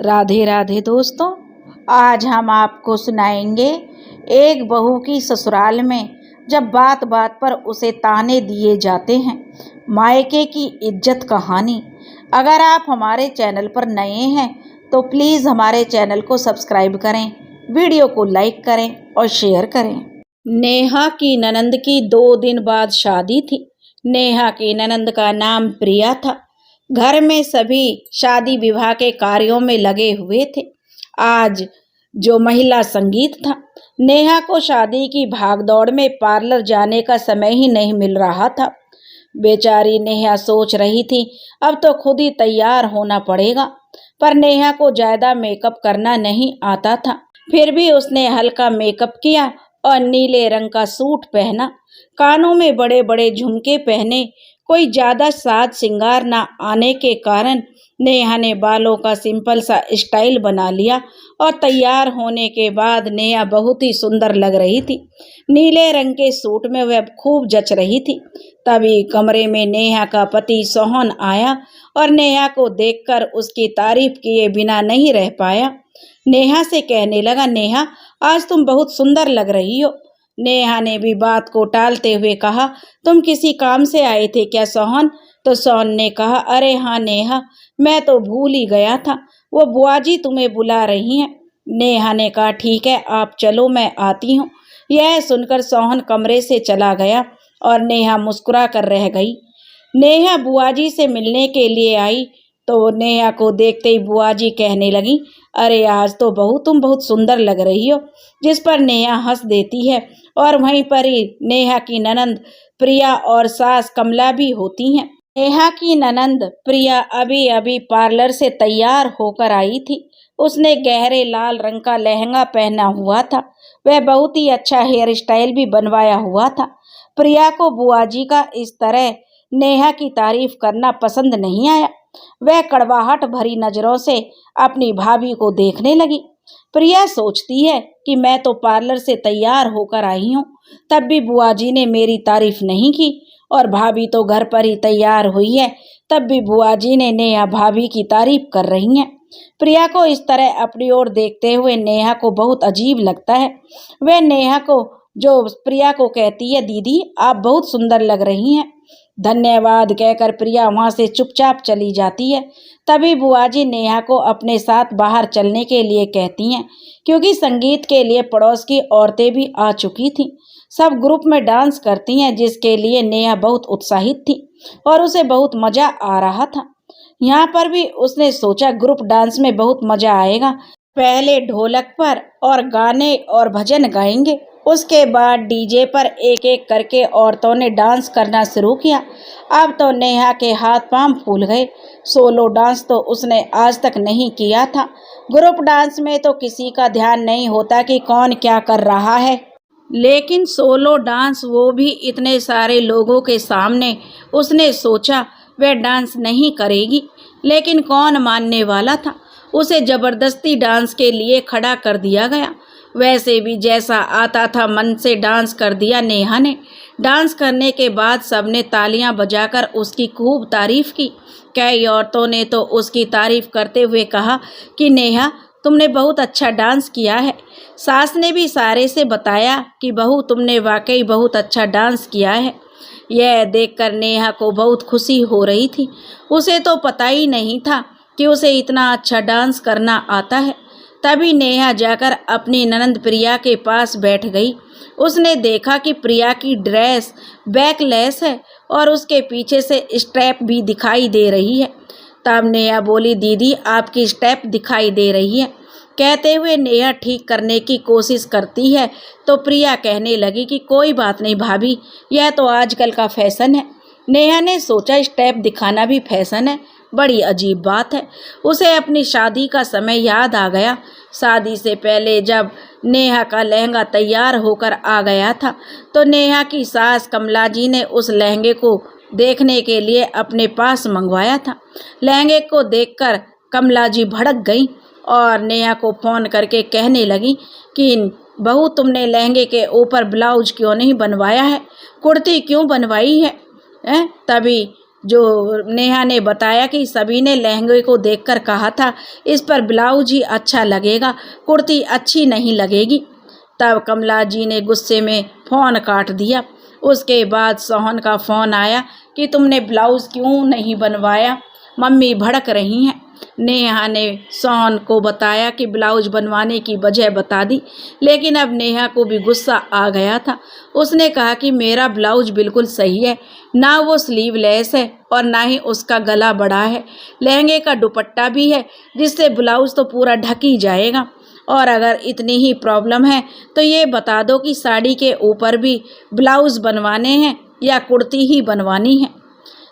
राधे राधे दोस्तों। आज हम आपको सुनाएंगे एक बहू की ससुराल में जब बात बात पर उसे ताने दिए जाते हैं, मायके की इज्जत कहानी। अगर आप हमारे चैनल पर नए हैं तो प्लीज़ हमारे चैनल को सब्सक्राइब करें, वीडियो को लाइक करें और शेयर करें। नेहा की ननंद की 2 दिन बाद शादी थी। नेहा की ननंद का नाम प्रिया था। घर में सभी शादी विवाह के कार्यों में लगे हुए थे। आज जो महिला संगीत था। नेहा को शादी की भागदौड़ में पार्लर जाने का समय ही नहीं मिल रहा था। बेचारी नेहा सोच रही थी अब तो खुद ही तैयार होना पड़ेगा, पर नेहा को ज्यादा मेकअप करना नहीं आता था। फिर भी उसने हल्का मेकअप किया और नीले रंग का सूट पहना, कानों में बड़े बड़े झुमके पहने। कोई ज्यादा साज श्रृंगार ना आने के कारण नेहा ने बालों का सिंपल सा स्टाइल बना लिया और तैयार होने के बाद नेहा बहुत ही सुंदर लग रही थी। नीले रंग के सूट में वह खूब जच रही थी। तभी कमरे में नेहा का पति सोहन आया और नेहा को देखकर उसकी तारीफ किए बिना नहीं रह पाया। नेहा से कहने लगा, नेहा आज तुम बहुत सुंदर लग रही हो। नेहा ने भी बात को टालते हुए कहा, तुम किसी काम से आए थे क्या सोहन? तो सोहन ने कहा, अरे हाँ नेहा, मैं तो भूल ही गया था, वो बुआ जी तुम्हें बुला रही हैं। नेहा ने कहा, ठीक है आप चलो मैं आती हूँ। यह सुनकर सोहन कमरे से चला गया और नेहा मुस्कुरा कर रह गई। नेहा बुआ जी से मिलने के लिए आई तो नेहा को देखते ही बुआ जी कहने लगी, अरे आज तो तुम बहुत सुंदर लग रही हो। जिस पर नेहा हंस देती है और वहीं पर ही नेहा की ननंद प्रिया और सास कमला भी होती हैं। नेहा की ननंद प्रिया अभी अभी पार्लर से तैयार होकर आई थी। उसने गहरे लाल रंग का लहंगा पहना हुआ था। वह बहुत ही अच्छा हेयर स्टाइल भी बनवाया हुआ था। प्रिया को बुआ जी का इस तरह नेहा की तारीफ करना पसंद नहीं आया। वह कड़वाहट भरी नजरों से अपनी भाभी को देखने लगी। प्रिया सोचती है कि मैं तो पार्लर से तैयार होकर आई हूँ, तब भी बुआ जी ने मेरी तारीफ नहीं की, और भाभी तो घर पर ही तैयार हुई है, तब भी बुआ जी ने नेहा भाभी की तारीफ कर रही हैं। प्रिया को इस तरह अपनी ओर देखते हुए नेहा को बहुत अजीब लगता है। वह नेहा को जो प्रिया को कहती है, दीदी आप बहुत सुंदर लग रही हैं। धन्यवाद कहकर प्रिया वहां से चुपचाप चली जाती है। तभी बुआ जी नेहा को अपने साथ बाहर चलने के लिए कहती हैं, क्योंकि संगीत के लिए पड़ोस की औरतें भी आ चुकी थीं। सब ग्रुप में डांस करती हैं, जिसके लिए नेहा बहुत उत्साहित थी और उसे बहुत मजा आ रहा था। यहाँ पर भी उसने सोचा ग्रुप डांस में बहुत मजा आएगा। पहले ढोलक पर और गाने और भजन गाएंगे, उसके बाद डीजे पर एक एक करके औरतों ने डांस करना शुरू किया। अब तो नेहा के हाथ पांव फूल गए। सोलो डांस तो उसने आज तक नहीं किया था। ग्रुप डांस में तो किसी का ध्यान नहीं होता कि कौन क्या कर रहा है, लेकिन सोलो डांस, वो भी इतने सारे लोगों के सामने, उसने सोचा वह डांस नहीं करेगी, लेकिन कौन मानने वाला था। उसे जबरदस्ती डांस के लिए खड़ा कर दिया गया। वैसे भी जैसा आता था मन से डांस कर दिया नेहा ने। डांस करने के बाद सबने तालियां बजाकर उसकी खूब तारीफ की। कई औरतों ने तो उसकी तारीफ करते हुए कहा कि नेहा तुमने बहुत अच्छा डांस किया है। सास ने भी सारे से बताया कि बहू तुमने वाकई बहुत अच्छा डांस किया है। यह देखकर नेहा को बहुत खुशी हो रही थी। उसे तो पता ही नहीं था कि उसे इतना अच्छा डांस करना आता है। तभी नेहा जाकर अपनी ननंद प्रिया के पास बैठ गई। उसने देखा कि प्रिया की ड्रेस बैकलेस है और उसके पीछे से स्टेप भी दिखाई दे रही है। तब नेहा बोली, दीदी आपकी स्टेप दिखाई दे रही है। कहते हुए नेहा ठीक करने की कोशिश करती है तो प्रिया कहने लगी कि कोई बात नहीं भाभी, यह तो आजकल का फैशन है। नेहा ने सोचा स्टेप दिखाना भी फैशन है, बड़ी अजीब बात है। उसे अपनी शादी का समय याद आ गया। शादी से पहले जब नेहा का लहंगा तैयार होकर आ गया था तो नेहा की सास कमला जी ने उस लहंगे को देखने के लिए अपने पास मंगवाया था। लहंगे को देखकर कमला जी भड़क गई और नेहा को फ़ोन करके कहने लगी कि बहू तुमने लहंगे के ऊपर ब्लाउज क्यों नहीं बनवाया है, कुर्ती क्यों बनवाई है? तभी जो नेहा ने बताया कि सभी ने लहंगे को देखकर कहा था इस पर ब्लाउज ही अच्छा लगेगा, कुर्ती अच्छी नहीं लगेगी। तब कमला जी ने गुस्से में फ़ोन काट दिया। उसके बाद सोहन का फ़ोन आया कि तुमने ब्लाउज़ क्यों नहीं बनवाया, मम्मी भड़क रही हैं। नेहा ने सोहन को बताया कि ब्लाउज बनवाने की वजह बता दी, लेकिन अब नेहा को भी गुस्सा आ गया था। उसने कहा कि मेरा ब्लाउज बिल्कुल सही है, ना वो स्लीवलेस है और ना ही उसका गला बड़ा है। लहंगे का दुपट्टा भी है जिससे ब्लाउज तो पूरा ढक ही जाएगा। और अगर इतनी ही प्रॉब्लम है तो ये बता दो कि साड़ी के ऊपर भी ब्लाउज बनवाने हैं या कुर्ती ही बनवानी है।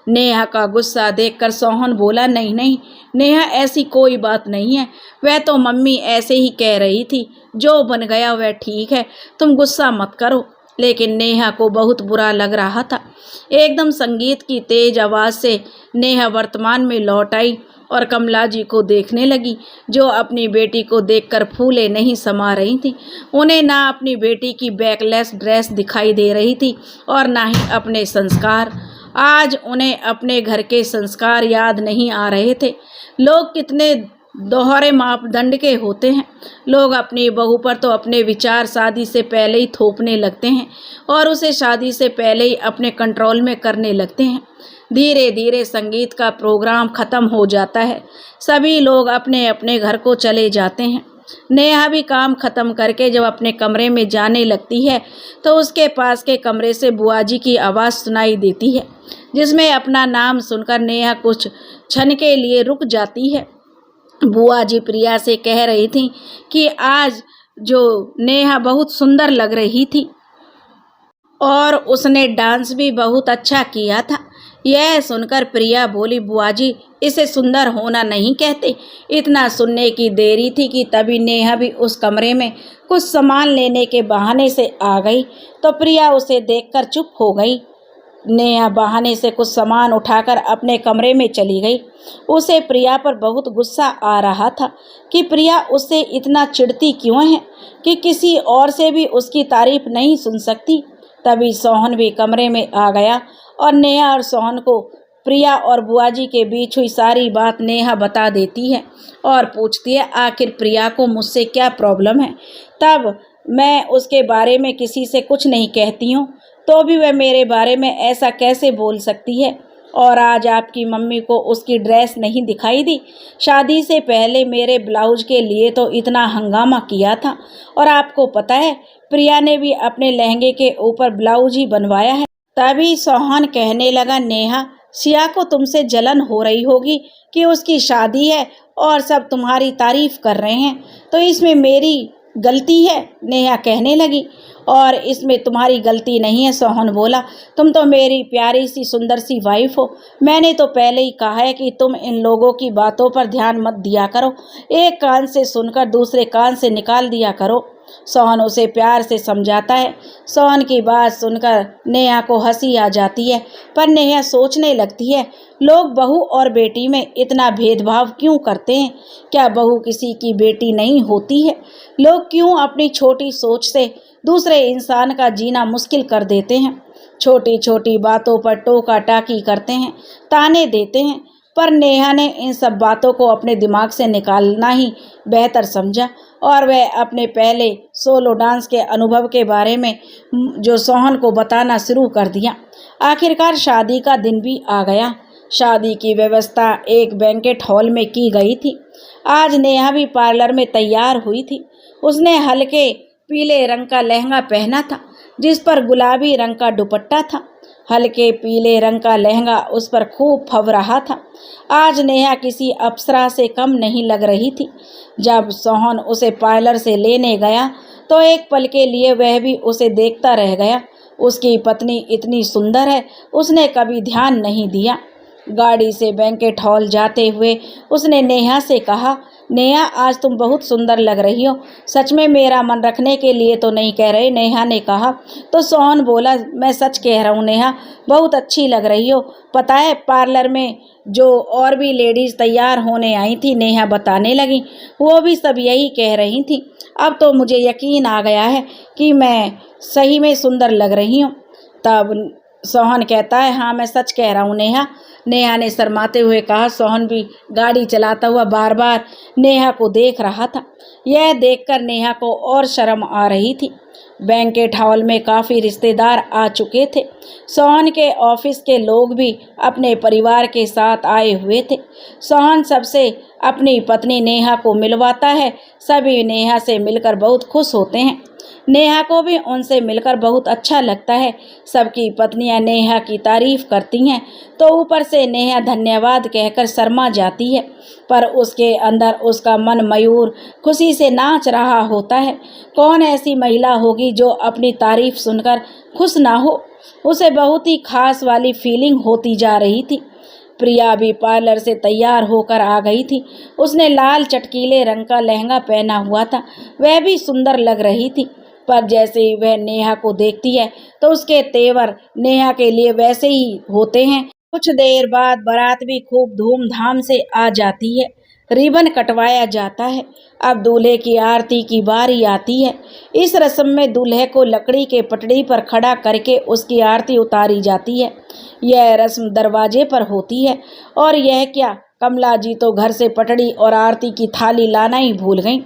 नेहा का गुस्सा देखकर सोहन बोला, नहीं नहीं नेहा, ऐसी कोई बात नहीं है, वह तो मम्मी ऐसे ही कह रही थी, जो बन गया वह ठीक है, तुम गुस्सा मत करो। लेकिन नेहा को बहुत बुरा लग रहा था। एकदम संगीत की तेज आवाज़ से नेहा वर्तमान में लौट आई और कमला जी को देखने लगी, जो अपनी बेटी को देखकर फूले नहीं समा रही थी। उन्हें ना अपनी बेटी की बैकलेस ड्रेस दिखाई दे रही थी और ना ही अपने संस्कार। आज उन्हें अपने घर के संस्कार याद नहीं आ रहे थे। लोग कितने दोहरे मापदंड के होते हैं। लोग अपनी बहू पर तो अपने विचार शादी से पहले ही थोपने लगते हैं और उसे शादी से पहले ही अपने कंट्रोल में करने लगते हैं। धीरे धीरे संगीत का प्रोग्राम ख़त्म हो जाता है। सभी लोग अपने अपने घर को चले जाते हैं। नेहा भी काम ख़त्म करके जब अपने कमरे में जाने लगती है तो उसके पास के कमरे से बुआ जी की आवाज़ सुनाई देती है, जिसमें अपना नाम सुनकर नेहा कुछ क्षण के लिए रुक जाती है। बुआ जी प्रिया से कह रही थी कि आज जो नेहा बहुत सुंदर लग रही थी और उसने डांस भी बहुत अच्छा किया था। यह सुनकर प्रिया बोली, बुआ जी इसे सुंदर होना नहीं कहते। इतना सुनने की देरी थी कि तभी नेहा भी उस कमरे में कुछ सामान लेने के बहाने से आ गई, तो प्रिया उसे देखकर चुप हो गई। नेहा बहाने से कुछ सामान उठाकर अपने कमरे में चली गई। उसे प्रिया पर बहुत गुस्सा आ रहा था कि प्रिया उससे इतना चिढ़ती क्यों है कि किसी और से भी उसकी तारीफ नहीं सुन सकती। तभी सोहन भी कमरे में आ गया और नेहा और सोहन को प्रिया और बुआ जी के बीच हुई सारी बात नेहा बता देती है और पूछती है आखिर प्रिया को मुझसे क्या प्रॉब्लम है। तब मैं उसके बारे में किसी से कुछ नहीं कहती हूँ, तो भी वह मेरे बारे में ऐसा कैसे बोल सकती है। और आज आपकी मम्मी को उसकी ड्रेस नहीं दिखाई दी। शादी से पहले मेरे ब्लाउज के लिए तो इतना हंगामा किया था और आपको पता है प्रिया ने भी अपने लहंगे के ऊपर ब्लाउज ही बनवाया है। तभी सोहन कहने लगा, नेहा सिया को तुमसे जलन हो रही होगी कि उसकी शादी है और सब तुम्हारी तारीफ कर रहे हैं, तो इसमें मेरी गलती है, नेहा कहने लगी। और इसमें तुम्हारी गलती नहीं है, सोहन बोला, तुम तो मेरी प्यारी सी सुंदर सी वाइफ हो। मैंने तो पहले ही कहा है कि तुम इन लोगों की बातों पर ध्यान मत दिया करो, एक कान से सुनकर दूसरे कान से निकाल दिया करो। सोहन उसे प्यार से समझाता है। सोहन की बात सुनकर नेहा को हंसी आ जाती है, पर नेहा सोचने लगती है, लोग बहू और बेटी में इतना भेदभाव क्यों करते हैं? क्या बहू किसी की बेटी नहीं होती है? लोग क्यों अपनी छोटी सोच से दूसरे इंसान का जीना मुश्किल कर देते हैं? छोटी छोटी बातों पर टोका टाकी करते हैं, ताने देते हैं। पर नेहा ने इन सब बातों को अपने दिमाग से निकालना ही बेहतर समझा और वह अपने पहले सोलो डांस के अनुभव के बारे में जो सोहन को बताना शुरू कर दिया। आखिरकार शादी का दिन भी आ गया। शादी की व्यवस्था एक बैंकेट हॉल में की गई थी। आज नेहा भी पार्लर में तैयार हुई थी। उसने हल्के पीले रंग का लहंगा पहना था, जिस पर गुलाबी रंग का दुपट्टा था। हल्के पीले रंग का लहंगा उस पर खूब फब रहा था। आज नेहा किसी अप्सरा से कम नहीं लग रही थी। जब सोहन उसे पार्लर से लेने गया तो एक पल के लिए वह भी उसे देखता रह गया। उसकी पत्नी इतनी सुंदर है, उसने कभी ध्यान नहीं दिया। गाड़ी से बैंकेट हॉल जाते हुए उसने नेहा से कहा, नेहा आज तुम बहुत सुंदर लग रही हो। सच में मेरा मन रखने के लिए तो नहीं कह रही, नेहा ने कहा। तो सोहन बोला, मैं सच कह रहा हूँ नेहा, बहुत अच्छी लग रही हो। पता है पार्लर में जो और भी लेडीज़ तैयार होने आई थी, नेहा बताने लगी, वो भी सब यही कह रही थी। अब तो मुझे यकीन आ गया है कि मैं सही में सुंदर लग रही हूँ। तब सोहन कहता है, हाँ मैं सच कह रहा हूँ नेहा, नेहा ने शर्माते हुए कहा। सोहन भी गाड़ी चलाता हुआ बार बार नेहा को देख रहा था। यह देखकर नेहा को और शर्म आ रही थी। बैंकेट हॉल में काफ़ी रिश्तेदार आ चुके थे। सोहन के ऑफिस के लोग भी अपने परिवार के साथ आए हुए थे। सोहन सबसे अपनी पत्नी नेहा को मिलवाता है। सभी नेहा से मिलकर बहुत खुश होते हैं। नेहा को भी उनसे मिलकर बहुत अच्छा लगता है। सबकी पत्नियां नेहा की तारीफ करती हैं तो ऊपर से नेहा धन्यवाद कहकर शर्मा जाती है, पर उसके अंदर उसका मन मयूर खुशी से नाच रहा होता है। कौन ऐसी महिला होगी जो अपनी तारीफ सुनकर खुश ना हो। उसे बहुत ही खास वाली फीलिंग होती जा रही थी। प्रिया भी पार्लर से तैयार होकर आ गई थी। उसने लाल चटकीले रंग का लहंगा पहना हुआ था। वह भी सुंदर लग रही थी, पर जैसे ही वह नेहा को देखती है तो उसके तेवर नेहा के लिए वैसे ही होते हैं। कुछ देर बाद बारात भी खूब धूमधाम से आ जाती है। रिबन कटवाया जाता है। अब दूल्हे की आरती की बारी आती है। इस रस्म में दूल्हे को लकड़ी के पटड़ी पर खड़ा करके उसकी आरती उतारी जाती है। यह रस्म दरवाजे पर होती है। और यह क्या, कमला जी तो घर से पटड़ी और आरती की थाली लाना ही भूल गईं।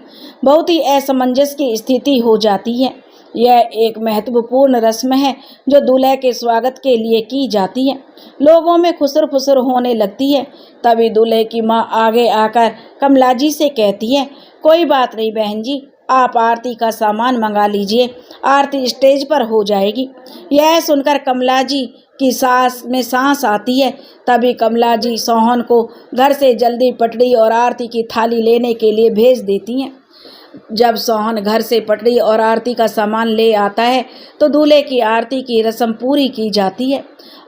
बहुत ही असमंजस की स्थिति हो जाती है। यह एक महत्वपूर्ण रस्म है जो दूल्हे के स्वागत के लिए की जाती है। लोगों में खुसर फुसर होने लगती है। तभी दूल्हे की माँ आगे आकर कमला जी से कहती है, कोई बात नहीं बहन जी, आप आरती का सामान मंगा लीजिए, आरती स्टेज पर हो जाएगी। यह सुनकर कमला जी की सांस में सांस आती है। तभी कमला जी सोहन को घर से जल्दी पटड़ी और आरती की थाली लेने के लिए भेज देती हैं। जब सोहन घर से पटड़ी और आरती का सामान ले आता है तो दूल्हे की आरती की रस्म पूरी की जाती है।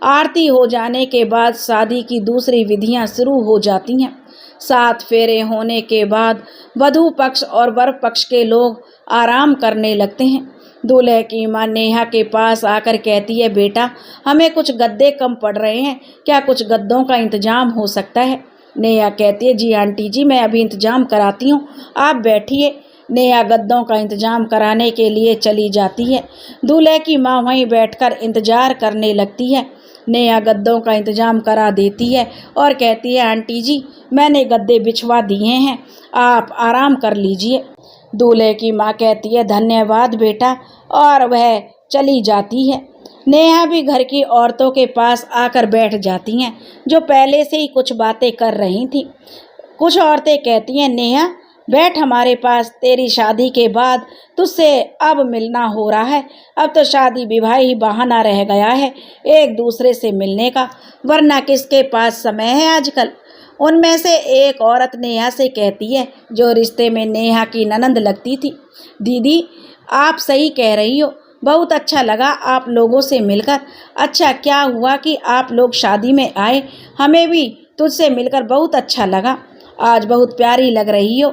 आरती हो जाने के बाद शादी की दूसरी विधियां शुरू हो जाती हैं। 7 फेरे होने के बाद वधू पक्ष और वर पक्ष के लोग आराम करने लगते हैं। दूल्हे की मां नेहा के पास आकर कहती है, बेटा हमें कुछ गद्दे कम पड़ रहे हैं, क्या कुछ गद्दों का इंतजाम हो सकता है। नेहा कहती है, जी आंटी जी, मैं अभी इंतजाम कराती हूँ, आप बैठिए। नेहा गद्दों का इंतजाम कराने के लिए चली जाती है। दूल्हे की माँ वहीं बैठकर इंतजार करने लगती है। नेहा गद्दों का इंतजाम करा देती है और कहती है, आंटी जी मैंने गद्दे बिछवा दिए हैं, आप आराम कर लीजिए। दूल्हे की माँ कहती है, धन्यवाद बेटा, और वह चली जाती है। नेहा भी घर की औरतों के पास आकर बैठ जाती हैं जो पहले से ही कुछ बातें कर रही थीं। कुछ औरतें कहती हैं, नेहा बैठ हमारे पास, तेरी शादी के बाद तुझसे अब मिलना हो रहा है। अब तो शादी विवाह ही बहाना रह गया है एक दूसरे से मिलने का, वरना किसके पास समय है आजकल। उनमें से एक औरत नेहा से कहती है, जो रिश्ते में नेहा की ननंद लगती थी, दीदी आप सही कह रही हो, बहुत अच्छा लगा आप लोगों से मिलकर। अच्छा क्या हुआ कि आप लोग शादी में आए, हमें भी तुझसे मिलकर बहुत अच्छा लगा, आज बहुत प्यारी लग रही हो।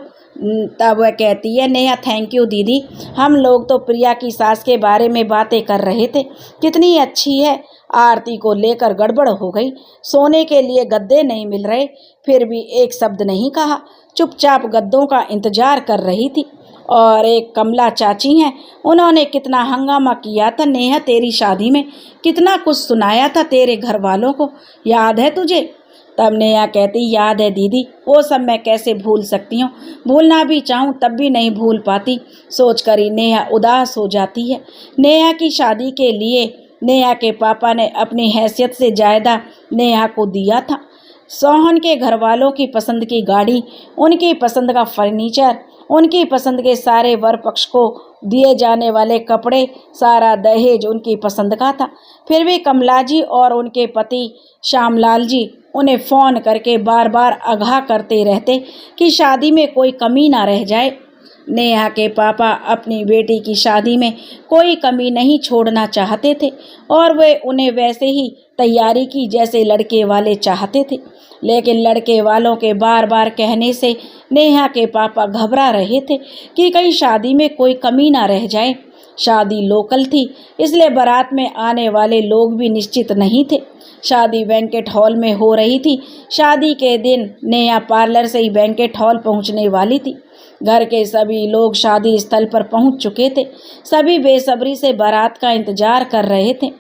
तब वह कहती है, नेहा थैंक यू दीदी, हम लोग तो प्रिया की सास के बारे में बातें कर रहे थे, कितनी अच्छी है। आरती को लेकर गड़बड़ हो गई, सोने के लिए गद्दे नहीं मिल रहे, फिर भी एक शब्द नहीं कहा, चुपचाप गद्दों का इंतजार कर रही थी। और एक कमला चाची हैं, उन्होंने कितना हंगामा किया था नेहा तेरी शादी में, कितना कुछ सुनाया था तेरे घर वालों को, याद है तुझे। तब नेहा कहती, याद है दीदी, वो सब मैं कैसे भूल सकती हूँ, भूलना भी चाहूँ तब भी नहीं भूल पाती। सोच कर ही नेहा उदास हो जाती है। नेहा की शादी के लिए नेहा के पापा ने अपनी हैसियत से ज़्यादा नेहा को दिया था। सोहन के घर वालों की पसंद की गाड़ी, उनकी पसंद का फर्नीचर, उनकी पसंद के सारे वर पक्ष को दिए जाने वाले कपड़े, सारा दहेज उनकी पसंद का था। फिर भी कमला जी और उनके पति श्यामलाल जी उन्हें फ़ोन करके बार बार आगाह करते रहते कि शादी में कोई कमी ना रह जाए। नेहा के पापा अपनी बेटी की शादी में कोई कमी नहीं छोड़ना चाहते थे और वे उन्हें वैसे ही तैयारी की जैसे लड़के वाले चाहते थे। लेकिन लड़के वालों के बार बार कहने से नेहा के पापा घबरा रहे थे कि कहीं शादी में कोई कमी ना रह जाए। शादी लोकल थी, इसलिए बारात में आने वाले लोग भी निश्चित नहीं थे। शादी बैंकेट हॉल में हो रही थी। शादी के दिन नेहा पार्लर से ही बैंकेट हॉल पहुंचने वाली थी। घर के सभी लोग शादी स्थल पर पहुंच चुके थे। सभी बेसब्री से बारात का इंतजार कर रहे थे।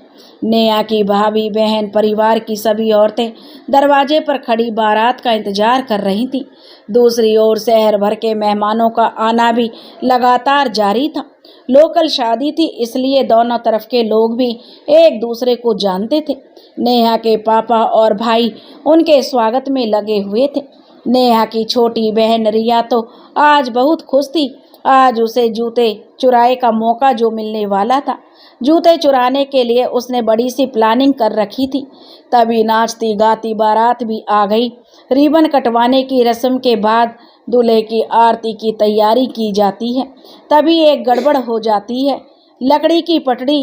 नेहा की भाभी बहन परिवार की सभी औरतें दरवाजे पर खड़ी बारात का इंतजार कर रही थीं। दूसरी ओर शहर भर के मेहमानों का आना भी लगातार जारी था। लोकल शादी थी, इसलिए दोनों तरफ के लोग भी एक दूसरे को जानते थे। नेहा के पापा और भाई उनके स्वागत में लगे हुए थे। नेहा की छोटी बहन रिया तो आज बहुत खुश थी। आज उसे जूते चुराए का मौका जो मिलने वाला था। जूते चुराने के लिए उसने बड़ी सी प्लानिंग कर रखी थी। तभी नाचती गाती बारात भी आ गई। रिबन कटवाने की रस्म के बाद दूल्हे की आरती की तैयारी की जाती है। तभी एक गड़बड़ हो जाती है। लकड़ी की पटड़ी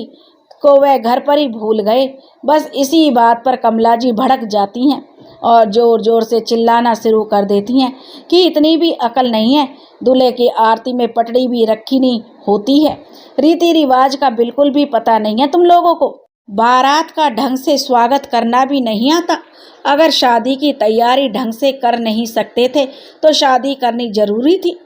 को वह घर पर ही भूल गए। बस इसी बात पर कमला जी भड़क जाती हैं और जोर जोर से चिल्लाना शुरू कर देती हैं कि इतनी भी अकल नहीं है, दूल्हे की आरती में पटड़ी भी रखी नहीं होती है। रीति रिवाज का बिल्कुल भी पता नहीं है तुम लोगों को। बारात का ढंग से स्वागत करना भी नहीं आता। अगर शादी की तैयारी ढंग से कर नहीं सकते थे तो शादी करनी जरूरी थी।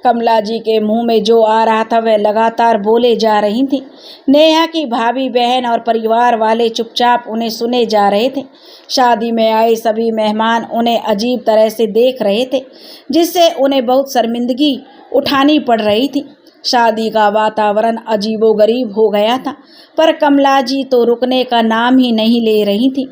कमला जी के मुंह में जो आ रहा था वह लगातार बोले जा रही थी। नेहा की भाभी बहन और परिवार वाले चुपचाप उन्हें सुने जा रहे थे। शादी में आए सभी मेहमान उन्हें अजीब तरह से देख रहे थे, जिससे उन्हें बहुत शर्मिंदगी उठानी पड़ रही थी। शादी का वातावरण अजीबोगरीब हो गया था, पर कमला जी तो रुकने का नाम ही नहीं ले रही थी।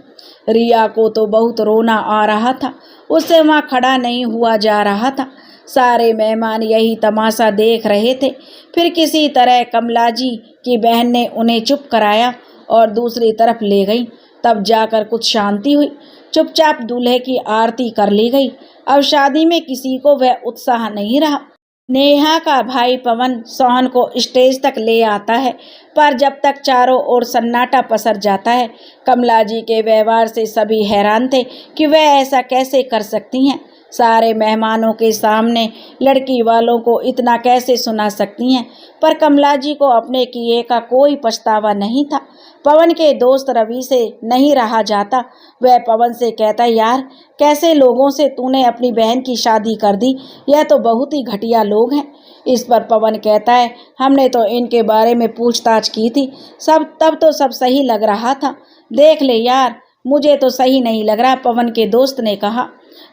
रिया को तो बहुत रोना आ रहा था, उससे वहाँ खड़ा नहीं हुआ जा रहा था। सारे मेहमान यही तमाशा देख रहे थे। फिर किसी तरह कमला जी की बहन ने उन्हें चुप कराया और दूसरी तरफ ले गई। तब जाकर कुछ शांति हुई। चुपचाप दूल्हे की आरती कर ली गई। अब शादी में किसी को वह उत्साह नहीं रहा। नेहा का भाई पवन सोहन को स्टेज तक ले आता है, पर जब तक चारों ओर सन्नाटा पसर जाता है। कमला जी के व्यवहार से सभी हैरान थे कि वह ऐसा कैसे कर सकती हैं। सारे मेहमानों के सामने लड़की वालों को इतना कैसे सुना सकती हैं। पर कमला जी को अपने किए का कोई पछतावा नहीं था। पवन के दोस्त रवि से नहीं रहा जाता। वह पवन से कहता, यार कैसे लोगों से तूने अपनी बहन की शादी कर दी, यह तो बहुत ही घटिया लोग हैं। इस पर पवन कहता है, हमने तो इनके बारे में पूछताछ की थी, तब तो सब सही लग रहा था। देख ले यार, मुझे तो सही नहीं लग रहा, पवन के दोस्त ने कहा।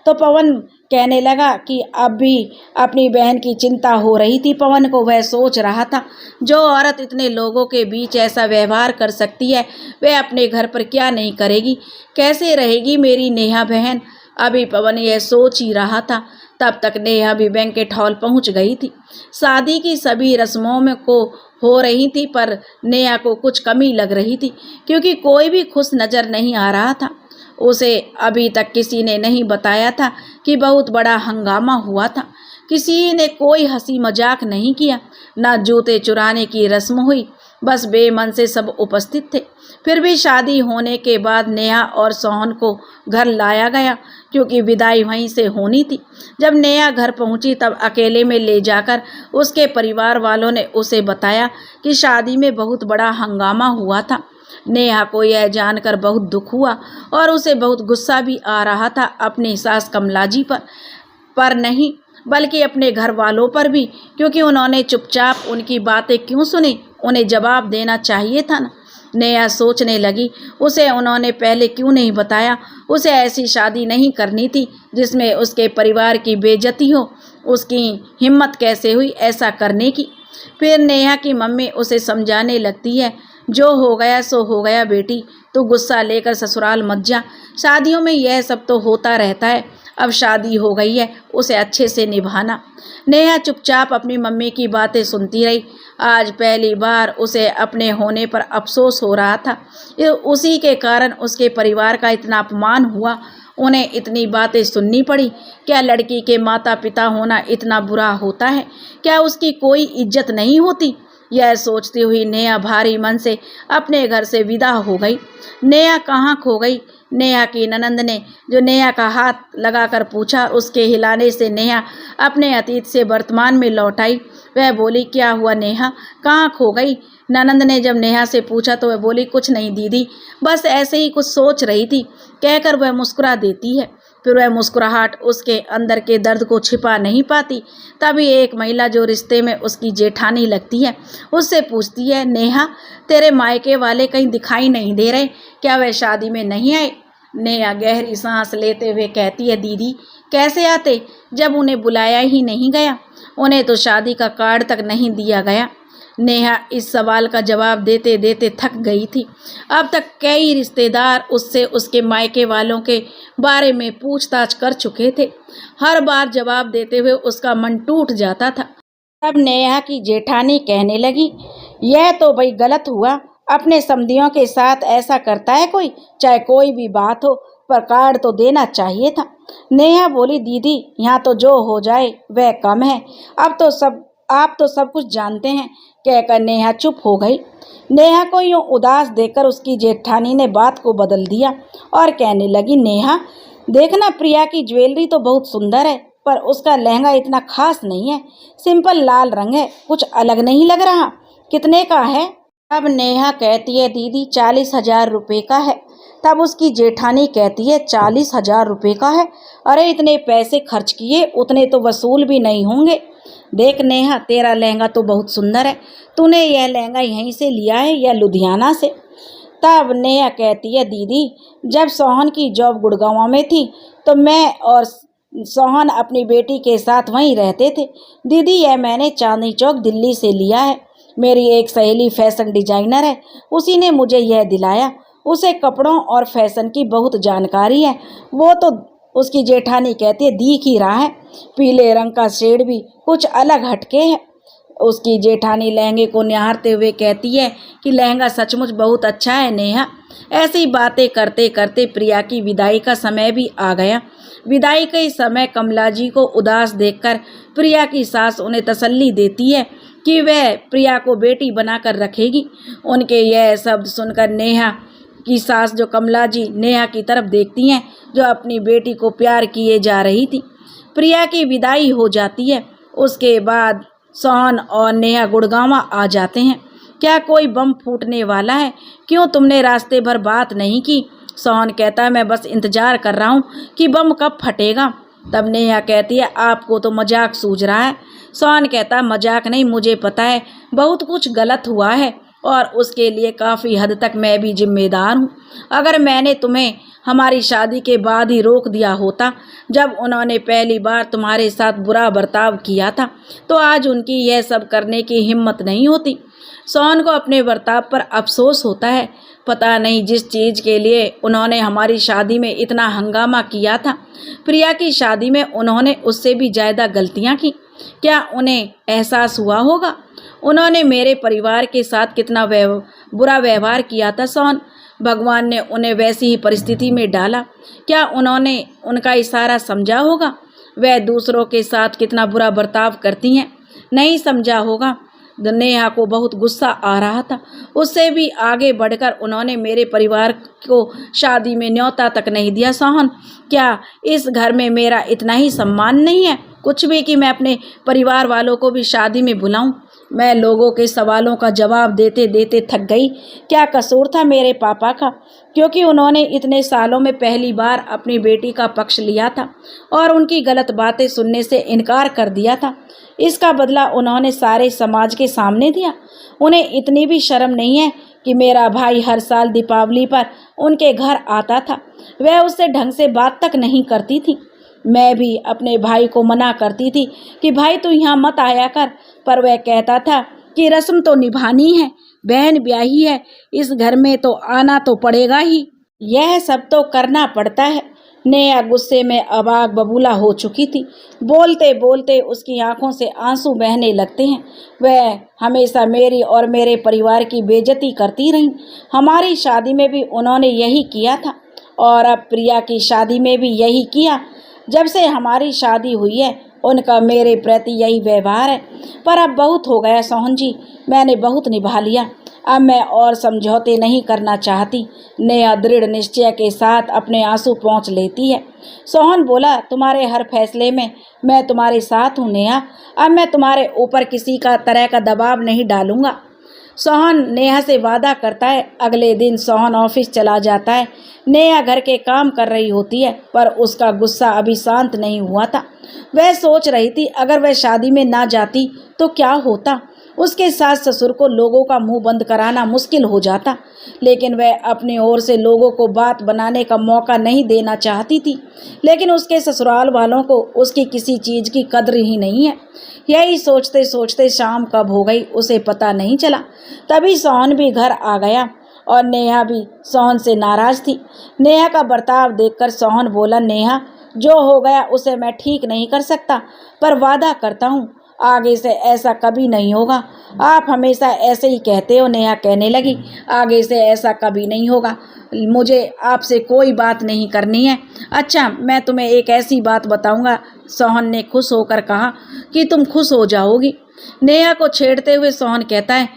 तो पवन कहने लगा कि अब भी अपनी बहन की चिंता हो रही थी। पवन को वह सोच रहा था, जो औरत इतने लोगों के बीच ऐसा व्यवहार कर सकती है, वह अपने घर पर क्या नहीं करेगी, कैसे रहेगी मेरी नेहा बहन। अभी पवन यह सोच ही रहा था, तब तक नेहा भी बैंकेट हॉल पहुंच गई थी। शादी की सभी रस्मों में को हो रही थी, पर नेहा को कुछ कमी लग रही थी, क्योंकि कोई भी खुश नज़र नहीं आ रहा था। उसे अभी तक किसी ने नहीं बताया था कि बहुत बड़ा हंगामा हुआ था। किसी ने कोई हंसी मजाक नहीं किया, ना जूते चुराने की रस्म हुई। बस बेमन से सब उपस्थित थे। फिर भी शादी होने के बाद नेहा और सोहन को घर लाया गया, क्योंकि विदाई वहीं से होनी थी। जब नेहा घर पहुंची तब अकेले में ले जाकर उसके परिवार वालों ने उसे बताया कि शादी में बहुत बड़ा हंगामा हुआ था। नेहा को यह जानकर बहुत दुख हुआ और उसे बहुत गुस्सा भी आ रहा था अपनी सास कमला जी पर नहीं, बल्कि अपने घर वालों पर भी, क्योंकि उन्होंने चुपचाप उनकी बातें क्यों सुनी। उन्हें जवाब देना चाहिए था ना। नेहा सोचने लगी, उसे उन्होंने पहले क्यों नहीं बताया। उसे ऐसी शादी नहीं करनी थी जिसमें उसके परिवार की बेइज्जती हो। उसकी हिम्मत कैसे हुई ऐसा करने की। फिर नेहा की मम्मी उसे समझाने लगती है, जो हो गया सो हो गया बेटी, तू गुस्सा लेकर ससुराल मत जा। शादियों में यह सब तो होता रहता है। अब शादी हो गई है, उसे अच्छे से निभाना। नेहा चुपचाप अपनी मम्मी की बातें सुनती रही। आज पहली बार उसे अपने होने पर अफसोस हो रहा था। उसी के कारण उसके परिवार का इतना अपमान हुआ, उन्हें इतनी बातें सुननी पड़ी। क्या लड़की के माता पिता होना इतना बुरा होता है? क्या उसकी कोई इज्जत नहीं होती? यह सोचती हुई नेहा भारी मन से अपने घर से विदा हो गई। नेहा कहाँ खो गई? नेहा की ननंद ने जो नेहा का हाथ लगाकर पूछा, उसके हिलाने से नेहा अपने अतीत से वर्तमान में लौट आई। वह बोली, क्या हुआ नेहा, कहाँ खो गई? ननंद ने जब नेहा से पूछा तो वह बोली, कुछ नहीं दीदी, बस ऐसे ही कुछ सोच रही थी, कहकर वह मुस्कुरा देती है। फिर वह मुस्कुराहट उसके अंदर के दर्द को छिपा नहीं पाती। तभी एक महिला जो रिश्ते में उसकी जेठानी लगती है उससे पूछती है, नेहा तेरे मायके वाले कहीं दिखाई नहीं दे रहे, क्या वह शादी में नहीं आए? नेहा गहरी सांस लेते हुए कहती है, दीदी कैसे आते जब उन्हें बुलाया ही नहीं गया, उन्हें तो शादी का कार्ड तक नहीं दिया गया। नेहा इस सवाल का जवाब देते देते थक गई थी। अब तक कई रिश्तेदार उससे उसके मायके वालों के बारे में पूछताछ कर चुके थे। हर बार जवाब देते हुए उसका मन टूट जाता था। तब नेहा की जेठानी कहने लगी, यह तो भाई गलत हुआ, अपने समधियों के साथ ऐसा करता है कोई? चाहे कोई भी बात हो, पर कार्ड तो देना चाहिए था। नेहा बोली, दीदी यहाँ तो जो हो जाए वह कम है, आप तो सब कुछ जानते हैं, कहकर नेहा चुप हो गई। नेहा को यूं उदास देखकर उसकी जेठानी ने बात को बदल दिया और कहने लगी, नेहा देखना प्रिया की ज्वेलरी तो बहुत सुंदर है, पर उसका लहंगा इतना खास नहीं है, सिंपल लाल रंग है, कुछ अलग नहीं लग रहा। कितने का है? अब नेहा कहती है, दीदी 40,000 रुपये का है। तब उसकी जेठानी कहती है, 40,000 रुपये का है? अरे इतने पैसे खर्च किए, उतने तो वसूल भी नहीं होंगे। देख नेहा, तेरा लहंगा तो बहुत सुंदर है, तूने यह लहंगा यहीं से लिया है या लुधियाना से? तब नेहा कहती है, दीदी जब सोहन की जॉब गुड़गांव में थी तो मैं और सोहन अपनी बेटी के साथ वहीं रहते थे। दीदी यह मैंने चांदनी चौक दिल्ली से लिया है, मेरी एक सहेली फैशन डिजाइनर है, उसी ने मुझे यह दिलाया। उसे कपड़ों और फैशन की बहुत जानकारी है। वो तो उसकी जेठानी कहती है, दिख ही रहा है, पीले रंग का शेड भी कुछ अलग हटके है। उसकी जेठानी लहंगे को निहारते हुए कहती है कि लहंगा सचमुच बहुत अच्छा है नेहा। ऐसी बातें करते करते प्रिया की विदाई का समय भी आ गया। विदाई के समय कमला जी को उदास देखकर प्रिया की सास उन्हें तसल्ली देती है कि वह प्रिया को बेटी बनाकर रखेगी। उनके यह शब्द सुनकर नेहा की सास जो कमला जी नेहा की तरफ देखती हैं, जो अपनी बेटी को प्यार किए जा रही थी। प्रिया की विदाई हो जाती है। उसके बाद सोहन और नेहा गुड़गांव आ जाते हैं। क्या कोई बम फूटने वाला है? क्यों तुमने रास्ते भर बात नहीं की? सोहन कहता है, मैं बस इंतजार कर रहा हूँ कि बम कब फटेगा। तब नेहा कहती है, आपको तो मजाक सूझ रहा है। सोहन कहता है, मजाक नहीं, मुझे पता है बहुत कुछ गलत हुआ है और उसके लिए काफ़ी हद तक मैं भी जिम्मेदार हूँ। अगर मैंने तुम्हें हमारी शादी के बाद ही रोक दिया होता, जब उन्होंने पहली बार तुम्हारे साथ बुरा बर्ताव किया था, तो आज उनकी यह सब करने की हिम्मत नहीं होती। सोहन को अपने बर्ताव पर अफसोस होता है। पता नहीं जिस चीज़ के लिए उन्होंने हमारी शादी में इतना हंगामा किया था, प्रिया की शादी में उन्होंने उससे भी ज़्यादा गलतियाँ की। क्या उन्हें एहसास हुआ होगा? उन्होंने मेरे परिवार के साथ कितना बुरा व्यवहार किया था सोहन। भगवान ने उन्हें वैसी ही परिस्थिति में डाला। क्या उन्होंने उनका इशारा समझा होगा? वह दूसरों के साथ कितना बुरा बर्ताव करती हैं, नहीं समझा होगा। नेहा को बहुत गुस्सा आ रहा था। उससे भी आगे बढ़कर उन्होंने मेरे परिवार को शादी में न्योता तक नहीं दिया। सोहन, क्या इस घर में मेरा इतना ही सम्मान नहीं है कुछ भी कि मैं अपने परिवार वालों को भी शादी में बुलाऊं? मैं लोगों के सवालों का जवाब देते देते थक गई। क्या कसूर था मेरे पापा का? क्योंकि उन्होंने इतने सालों में पहली बार अपनी बेटी का पक्ष लिया था और उनकी गलत बातें सुनने से इनकार कर दिया था। इसका बदला उन्होंने सारे समाज के सामने दिया। उन्हें इतनी भी शर्म नहीं है कि मेरा भाई हर साल दीपावली पर उनके घर आता था, वह उससे ढंग से बात तक नहीं करती थी। मैं भी अपने भाई को मना करती थी कि भाई तू यहाँ मत आया कर, पर वह कहता था कि रस्म तो निभानी है, बहन ब्याही है, इस घर में तो आना तो पड़ेगा ही, यह सब तो करना पड़ता है। नेहा गुस्से में अबाक बबूला हो चुकी थी। बोलते बोलते उसकी आंखों से आंसू बहने लगते हैं। वह हमेशा मेरी और मेरे परिवार की बेइज्जती करती रही। हमारी शादी में भी उन्होंने यही किया था और अब प्रिया की शादी में भी यही किया। जब से हमारी शादी हुई है उनका मेरे प्रति यही व्यवहार है। पर अब बहुत हो गया सोहन जी, मैंने बहुत निभा लिया, अब मैं और समझौते नहीं करना चाहती। नेहा दृढ़ निश्चय के साथ अपने आंसू पोंछ लेती है। सोहन बोला, तुम्हारे हर फैसले में मैं तुम्हारे साथ हूँ नेहा, अब मैं तुम्हारे ऊपर किसी का तरह का दबाव नहीं डालूंगा। सोहन नेहा से वादा करता है। अगले दिन सोहन ऑफिस चला जाता है। नेहा घर के काम कर रही होती है, पर उसका गुस्सा अभी शांत नहीं हुआ था। वह सोच रही थी अगर वह शादी में ना जाती तो क्या होता। उसके सास ससुर को लोगों का मुंह बंद कराना मुश्किल हो जाता, लेकिन वह अपनी ओर से लोगों को बात बनाने का मौका नहीं देना चाहती थी। लेकिन उसके ससुराल वालों को उसकी किसी चीज़ की कद्र ही नहीं है। यही सोचते सोचते शाम कब हो गई उसे पता नहीं चला। तभी सोहन भी घर आ गया और नेहा भी सोहन से नाराज़ थी। नेहा का बर्ताव देखकर सोहन बोला, नेहा, जो हो गया उसे मैं ठीक नहीं कर सकता, पर वादा करता हूँ आगे से ऐसा कभी नहीं होगा। आप हमेशा ऐसे ही कहते हो। नेहा कहने लगी, आगे से ऐसा कभी नहीं होगा। मुझे आपसे कोई बात नहीं करनी है। अच्छा, मैं तुम्हें एक ऐसी बात बताऊंगा। सोहन ने खुश होकर कहा कि तुम खुश हो जाओगी। नेहा को छेड़ते हुए सोहन कहता है,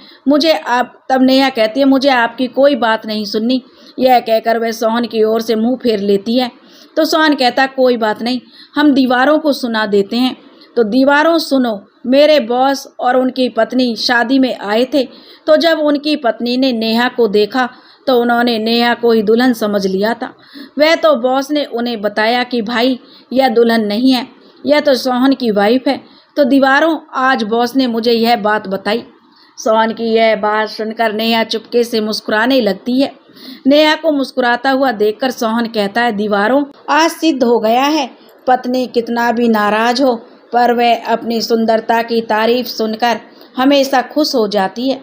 तब नेहा कहती है, मुझे आपकी कोई बात नहीं सुननी। यह कहकर वह सोहन की ओर से मुंह फेर लेती है। तो सोहन कहता, कोई बात नहीं, हम दीवारों को सुना देते हैं। तो दीवारों सुनो, मेरे बॉस और उनकी पत्नी शादी में आए थे। तो जब उनकी पत्नी ने नेहा को देखा तो उन्होंने नेहा को ही दुल्हन समझ लिया था। वह तो बॉस ने उन्हें बताया कि भाई, यह दुल्हन नहीं है, यह तो सोहन की वाइफ है। तो दीवारों, आज बॉस ने मुझे यह बात बताई। सोहन की यह बात सुनकर नेहा चुपके से मुस्कुराने लगती है। नेहा को मुस्कुराता हुआ देखकर सोहन कहता है, दीवारों, आज सिद्ध हो गया है, पत्नी कितना भी नाराज हो पर वह अपनी सुंदरता की तारीफ सुनकर हमेशा खुश हो जाती है।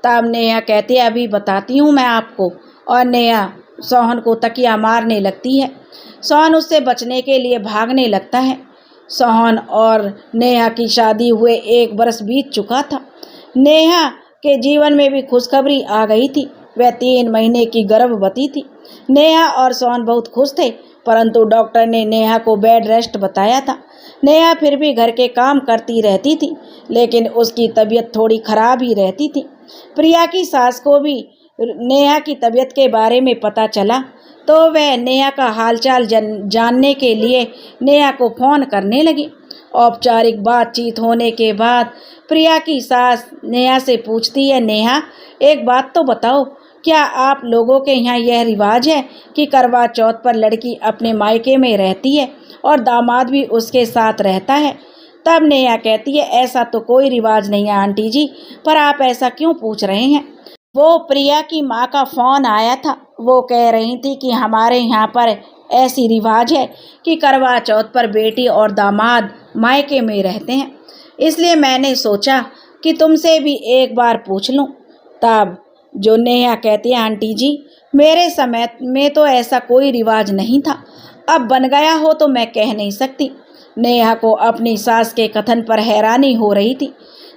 तब नेहा कहती है, अभी बताती हूँ मैं आपको। और नेहा सोहन को तकिया मारने लगती है। सोहन उससे बचने के लिए भागने लगता है। सोहन और नेहा की शादी हुए 1 बरस बीत चुका था। नेहा के जीवन में भी खुशखबरी आ गई थी। वह 3 महीने की गर्भवती थी। नेहा और सोहन बहुत खुश थे, परंतु डॉक्टर ने नेहा को बेड रेस्ट बताया था। नेहा फिर भी घर के काम करती रहती थी, लेकिन उसकी तबीयत थोड़ी खराब ही रहती थी। प्रिया की सास को भी नेहा की तबीयत के बारे में पता चला, तो वह नेहा का हालचाल जानने के लिए नेहा को फ़ोन करने लगी। औपचारिक बातचीत होने के बाद प्रिया की सास नेहा से पूछती है, नेहा, एक बात तो बताओ, क्या आप लोगों के यहाँ यह रिवाज है कि करवा चौथ पर लड़की अपने मायके में रहती है और दामाद भी उसके साथ रहता है? तब नेहा कहती है, ऐसा तो कोई रिवाज नहीं है आंटी जी, पर आप ऐसा क्यों पूछ रहे हैं? वो प्रिया की माँ का फ़ोन आया था। वो कह रही थी कि हमारे यहाँ पर ऐसी रिवाज है कि करवा चौथ पर बेटी और दामाद मायके में रहते हैं, इसलिए मैंने सोचा कि तुमसे भी एक बार पूछ लूँ। तब जो नेहा कहती है, आंटी जी, मेरे समय में तो ऐसा कोई रिवाज नहीं था, अब बन गया हो तो मैं कह नहीं सकती। नेहा को अपनी सास के कथन पर हैरानी हो रही थी।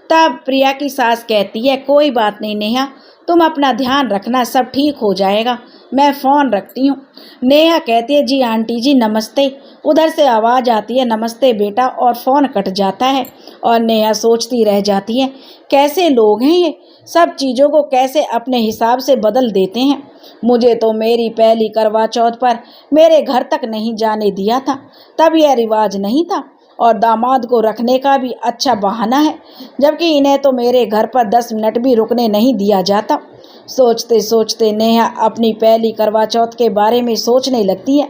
तब प्रिया की सास कहती है, कोई बात नहीं नेहा, तुम अपना ध्यान रखना, सब ठीक हो जाएगा, मैं फ़ोन रखती हूँ। नेहा कहती है, जी आंटी जी नमस्ते। उधर से आवाज़ आती है, नमस्ते बेटा, और फ़ोन कट जाता है। और नेहा सोचती रह जाती है, कैसे लोग हैं ये, सब चीज़ों को कैसे अपने हिसाब से बदल देते हैं। मुझे तो मेरी पहली करवा चौथ पर मेरे घर तक नहीं जाने दिया था, तब यह रिवाज नहीं था, और दामाद को रखने का भी अच्छा बहाना है, जबकि इन्हें तो मेरे घर पर 10 मिनट भी रुकने नहीं दिया जाता। सोचते सोचते नेहा अपनी पहली करवा चौथ के बारे में सोचने लगती है।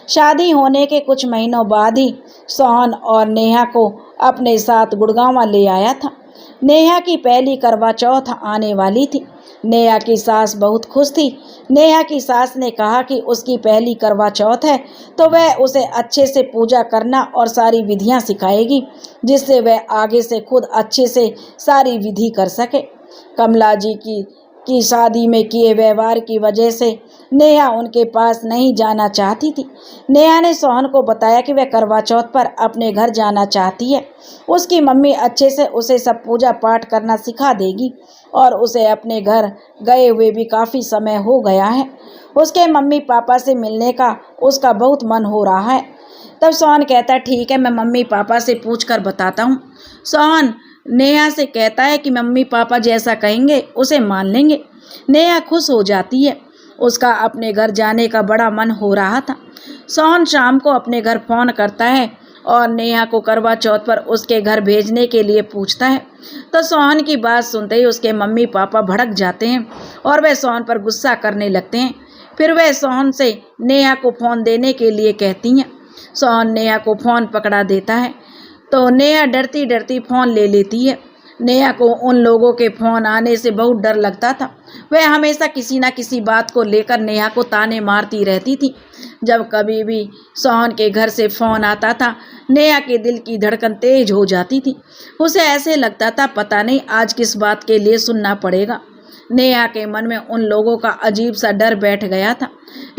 शादी होने के कुछ महीनों बाद ही सोहन और नेहा को अपने साथ गुड़गांव ले आया था। नेहा की पहली करवा चौथ आने वाली थी। नेहा की सास बहुत खुश थी। नेहा की सास ने कहा कि उसकी पहली करवा चौथ है तो वह उसे अच्छे से पूजा करना और सारी विधियां सिखाएगी, जिससे वह आगे से खुद अच्छे से सारी विधि कर सके। कमला जी की शादी में किए व्यवहार की वजह से नेहा उनके पास नहीं जाना चाहती थी। नेहा ने सोहन को बताया कि वह करवा चौथ पर अपने घर जाना चाहती है। उसकी मम्मी अच्छे से उसे सब पूजा पाठ करना सिखा देगी, और उसे अपने घर गए हुए भी काफ़ी समय हो गया है। उसके मम्मी पापा से मिलने का उसका बहुत मन हो रहा है। तब सोहन कहता है, ठीक है, मैं मम्मी पापा से पूछ कर बताता हूँ। सोहन नेहा से कहता है कि मम्मी पापा जैसा कहेंगे उसे मान लेंगे। नेहा खुश हो जाती है। उसका अपने घर जाने का बड़ा मन हो रहा था। सोहन शाम को अपने घर फ़ोन करता है और नेहा को करवा चौथ पर उसके घर भेजने के लिए पूछता है। तो सोहन की बात सुनते ही उसके मम्मी पापा भड़क जाते हैं और वह सोहन पर गुस्सा करने लगते हैं। फिर वह सोहन से नेहा को फ़ोन देने के लिए कहती हैं। सोहन नेहा को फ़ोन पकड़ा देता है तो नेहा डरती डरती फ़ोन ले लेती है। नेहा को उन लोगों के फ़ोन आने से बहुत डर लगता था। वह हमेशा किसी न किसी बात को लेकर नेहा को ताने मारती रहती थी। जब कभी भी सोहन के घर से फ़ोन आता था, नेहा के दिल की धड़कन तेज हो जाती थी। उसे ऐसे लगता था पता नहीं आज किस बात के लिए सुनना पड़ेगा। नेहा के मन में उन लोगों का अजीब सा डर बैठ गया था।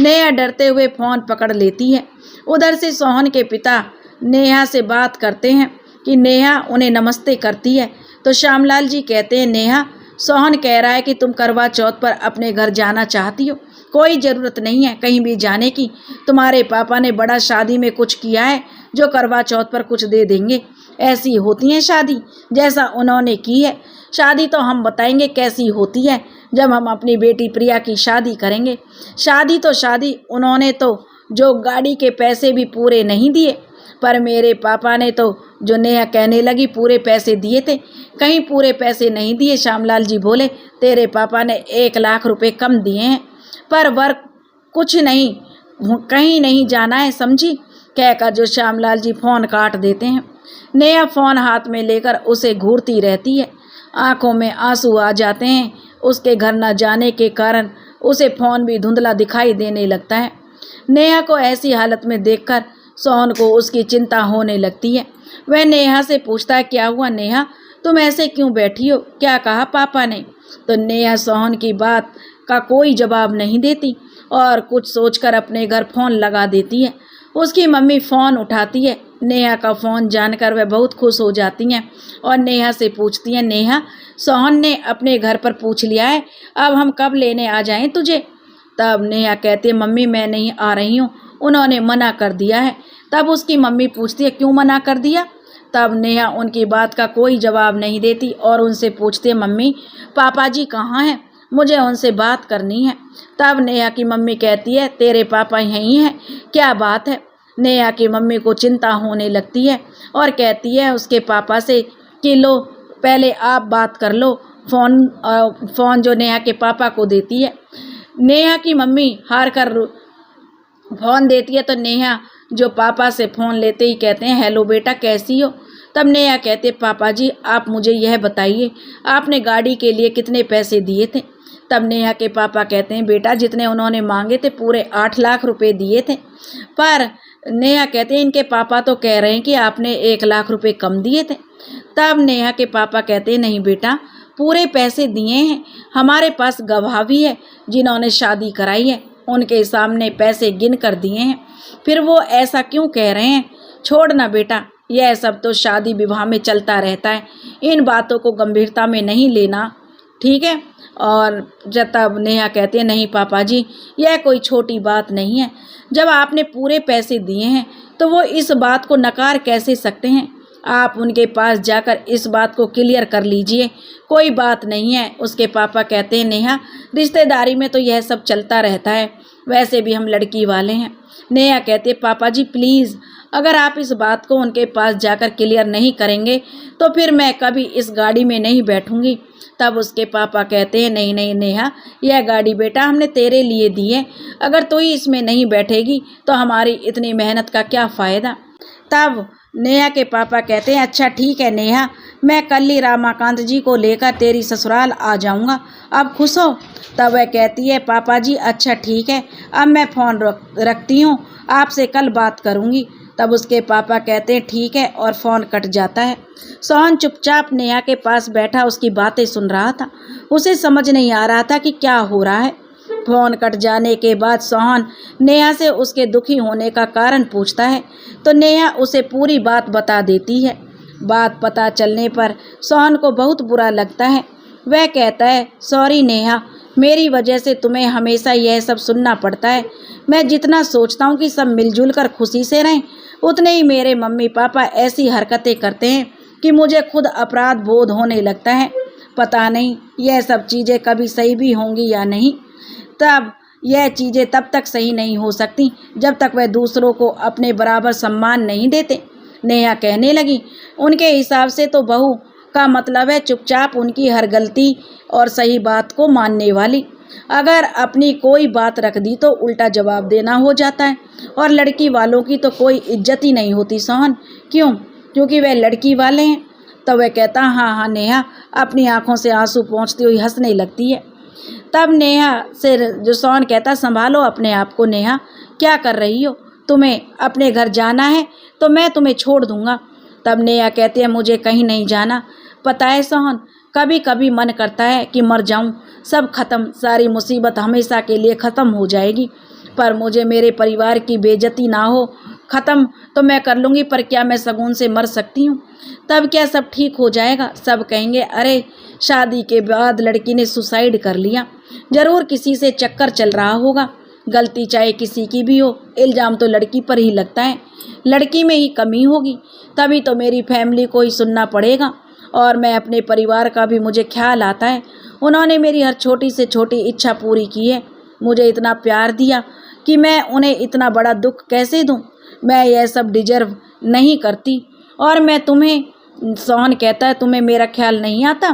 नेहा डरते हुए फ़ोन पकड़ लेती है। उधर से सोहन के पिता नेहा से बात करते हैं कि नेहा उन्हें नमस्ते करती है। तो श्यामलाल जी कहते हैं, नेहा, सोहन कह रहा है कि तुम करवा चौथ पर अपने घर जाना चाहती हो। कोई ज़रूरत नहीं है कहीं भी जाने की। तुम्हारे पापा ने बड़ा शादी में कुछ किया है जो करवा चौथ पर कुछ दे देंगे। ऐसी होती है शादी जैसा उन्होंने की है। शादी तो हम बताएंगे कैसी होती है जब हम अपनी बेटी प्रिया की शादी करेंगे। शादी तो शादी, उन्होंने तो जो गाड़ी के पैसे भी पूरे नहीं दिए, पर मेरे पापा ने तो, जो नेहा कहने लगी, पूरे पैसे दिए थे। कहीं पूरे पैसे नहीं दिए। श्यामलाल जी बोले, तेरे पापा ने 1 लाख रुपए कम दिए हैं, पर वर्क कुछ नहीं, कहीं नहीं जाना है, समझी? कहकर जो श्यामलाल जी फ़ोन काट देते हैं। नेहा फ़ोन हाथ में लेकर उसे घूरती रहती है। आंखों में आंसू आ जाते हैं। उसके घर न जाने के कारण उसे फ़ोन भी धुंधला दिखाई देने लगता है। नेहा को ऐसी हालत में देखकर सोहन को उसकी चिंता होने लगती है। वह नेहा से पूछता है, क्या हुआ नेहा, तुम ऐसे क्यों बैठी हो? क्या कहा पापा ने? तो नेहा सोहन की बात का कोई जवाब नहीं देती और कुछ सोचकर अपने घर फ़ोन लगा देती है। उसकी मम्मी फ़ोन उठाती है। नेहा का फ़ोन जानकर वह बहुत खुश हो जाती हैं और नेहा से पूछती हैं, नेहा, सोहन ने अपने घर पर पूछ लिया है, अब हम कब लेने आ जाएं तुझे? तब नेहा कहती है, मम्मी मैं नहीं आ रही हूँ, उन्होंने मना कर दिया है। तब उसकी मम्मी पूछती है, क्यों मना कर दिया? तब नेहा उनकी बात का कोई जवाब नहीं देती और उनसे पूछती है, मम्मी पापा जी कहाँ हैं, मुझे उनसे बात करनी है। तब नेहा की मम्मी कहती है, तेरे पापा यहीं हैं, क्या बात है? नेहा की मम्मी को चिंता होने लगती है और कहती है उसके पापा से कि लो पहले आप बात कर लो। फ़ोन जो नेहा के पापा को देती है। नेहा की मम्मी हार कर फ़ोन देती है तो नेहा जो पापा से फ़ोन लेते ही कहते हैं, हेलो बेटा कैसी हो? तब नेहा कहते, पापा जी आप मुझे यह बताइए, आपने गाड़ी के लिए कितने पैसे दिए थे? तब नेहा के पापा कहते हैं, बेटा जितने उन्होंने मांगे थे पूरे 8 लाख रुपए दिए थे। पर नेहा कहते हैं, इनके पापा तो कह रहे हैं कि आपने 1 लाख रुपए कम दिए थे। तब नेहा के पापा कहते हैं, नहीं बेटा पूरे पैसे दिए हैं, हमारे पास गवाह भी है जिन्होंने शादी कराई है, उनके सामने पैसे गिन कर दिए हैं। फिर वो ऐसा क्यों कह रहे हैं? छोड़ ना बेटा, यह सब तो शादी विवाह में चलता रहता है, इन बातों को गंभीरता में नहीं लेना, ठीक है? और तब नेहा कहते हैं, नहीं पापा जी यह कोई छोटी बात नहीं है, जब आपने पूरे पैसे दिए हैं तो वो इस बात को नकार कैसे सकते हैं? आप उनके पास जाकर इस बात को क्लियर कर लीजिए, कोई बात नहीं है। उसके पापा कहते हैं, नेहा रिश्तेदारी में तो यह सब चलता रहता है, वैसे भी हम लड़की वाले हैं। नेहा कहते हैं, पापा जी प्लीज़ अगर आप इस बात को उनके पास जाकर क्लियर नहीं करेंगे तो फिर मैं कभी इस गाड़ी में नहीं बैठूंगी। तब उसके पापा कहते हैं, नहीं नहीं नेहा, यह गाड़ी बेटा हमने तेरे लिए दी है, अगर तू ही इसमें नहीं बैठेगी तो हमारी इतनी मेहनत का क्या फ़ायदा? तब नेहा के पापा कहते हैं, अच्छा ठीक है नेहा, मैं कल ही रामाकांत जी को लेकर तेरी ससुराल आ जाऊंगा, अब खुश हो? तब वह कहती है, पापा जी अच्छा ठीक है, अब मैं फ़ोन रखती हूँ, आपसे कल बात करूँगी। तब उसके पापा कहते हैं, ठीक है, और फ़ोन कट जाता है। सोहन चुपचाप नेहा के पास बैठा उसकी बातें सुन रहा था। उसे समझ नहीं आ रहा था कि क्या हो रहा है। फ़ोन कट जाने के बाद सोहन नेहा से उसके दुखी होने का कारण पूछता है तो नेहा उसे पूरी बात बता देती है। बात पता चलने पर सोहन को बहुत बुरा लगता है। वह कहता है, सॉरी नेहा, मेरी वजह से तुम्हें हमेशा यह सब सुनना पड़ता है। मैं जितना सोचता हूँ कि सब मिलजुल कर खुशी से रहें, उतने ही मेरे मम्मी पापा ऐसी हरकतें करते हैं कि मुझे खुद अपराध बोध होने लगता है। पता नहीं यह सब चीज़ें कभी सही भी होंगी या नहीं। तब यह चीज़ें तब तक सही नहीं हो सकती जब तक वह दूसरों को अपने बराबर सम्मान नहीं देते। नेहा कहने लगी, उनके हिसाब से तो बहू का मतलब है चुपचाप उनकी हर गलती और सही बात को मानने वाली। अगर अपनी कोई बात रख दी तो उल्टा जवाब देना हो जाता है। और लड़की वालों की तो कोई इज्जत ही नहीं होती सोहन। क्यों? क्योंकि वह लड़की वाले हैं। तो वह कहता, हाँ हाँ नेहा अपनी आंखों से आंसू पोंछती हुई हंसने लगती है। तब नेहा से जो सोहन कहता, संभालो अपने आप को नेहा, क्या कर रही हो? तुम्हें अपने घर जाना है तो मैं तुम्हें छोड़ दूंगा। तब नेहा कहती है, मुझे कहीं नहीं जाना। पता है सोहन, कभी कभी मन करता है कि मर जाऊं, सब खत्म, सारी मुसीबत हमेशा के लिए ख़त्म हो जाएगी, पर मुझे मेरे परिवार की बेइज्जती ना हो। ख़त्म तो मैं कर लूँगी, पर क्या मैं शगुन से मर सकती हूँ? तब क्या सब ठीक हो जाएगा? सब कहेंगे, अरे शादी के बाद लड़की ने सुसाइड कर लिया, ज़रूर किसी से चक्कर चल रहा होगा। गलती चाहे किसी की भी हो, इल्ज़ाम तो लड़की पर ही लगता है, लड़की में ही कमी होगी। तभी तो मेरी फैमिली को ही सुनना पड़ेगा, और मैं अपने परिवार का भी मुझे ख्याल आता है। उन्होंने मेरी हर छोटी से छोटी इच्छा पूरी की है, मुझे इतना प्यार दिया कि मैं उन्हें इतना बड़ा दुख कैसे दूं? मैं यह सब डिजर्व नहीं करती। और मैं तुम्हें, सोहन कहता है, तुम्हें मेरा ख्याल नहीं आता?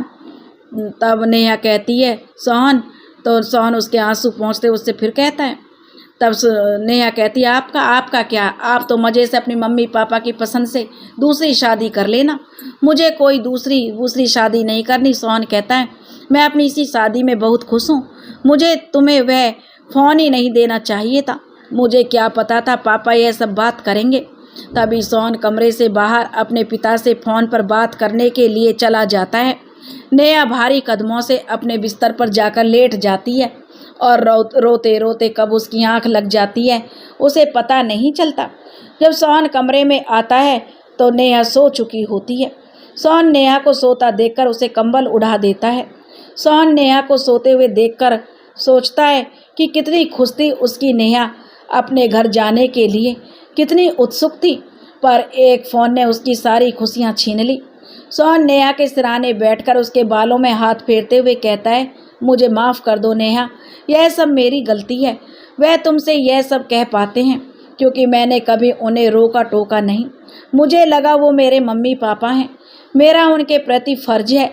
तब नेहा कहती है सोहन, तो सोहन उसके आंसू पोंछते उससे फिर कहता है। तब नेहा कहती है, आपका क्या? आप तो मज़े से अपनी मम्मी पापा की पसंद से दूसरी शादी कर लेना, मुझे कोई दूसरी शादी नहीं करनी। सोहन कहता है, मैं अपनी इसी शादी में बहुत खुश हूँ, मुझे तुम्हें वह फ़ोन ही नहीं देना चाहिए था, मुझे क्या पता था पापा यह सब बात करेंगे। तभी सोहन कमरे से बाहर अपने पिता से फ़ोन पर बात करने के लिए चला जाता है। नेहा भारी कदमों से अपने बिस्तर पर जाकर लेट जाती है और रोते रोते कब उसकी आंख लग जाती है उसे पता नहीं चलता। जब सोहन कमरे में आता है तो नेहा सो चुकी होती है। सोहन नेहा को सोता देखकर उसे कंबल उड़ा देता है। सोहन नेहा को सोते हुए देखकर सोचता है कि कितनी खुश थी उसकी नेहा अपने घर जाने के लिए, कितनी उत्सुक थी, पर एक फ़ोन ने उसकी सारी खुशियाँ छीन ली। सोहन नेहा के सिरहाने बैठकर उसके बालों में हाथ फेरते हुए कहता है, मुझे माफ़ कर दो नेहा, यह सब मेरी गलती है। वह तुमसे यह सब कह पाते हैं क्योंकि मैंने कभी उन्हें रोका टोका नहीं। मुझे लगा वो मेरे मम्मी पापा हैं, मेरा उनके प्रति फ़र्ज है,